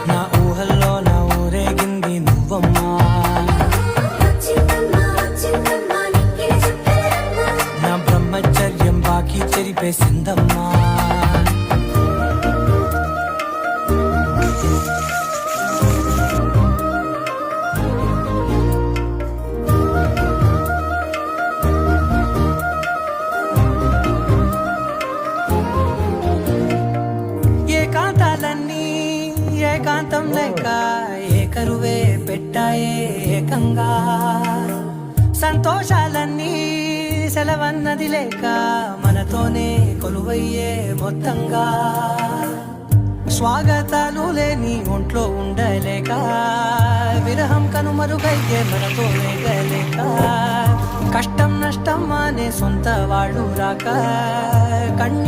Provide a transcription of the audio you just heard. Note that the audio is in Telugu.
నా ఊహల్లో నా ఊరేగింది నువ్వమ్మా, నా బ్రహ్మచర్యం బాకీ చెరిపేసిందమ్మా. ఏకాంతాలన్నీ ఏకాంతం లేక ఏకరువే పెట్టాయే ఏకంగా, సంతోషాలన్నీ సెలవన్నది లేక మనతోనే కొలువయ్యే మొత్తంగా. స్వాగతాలు లేని ఒంట్లో ఉండలేక విరహం కనుమరుగయ్యే మనతోనే గలేక, కష్టం నష్టం అనే సొంత వాళ్ళు రాక కన్ని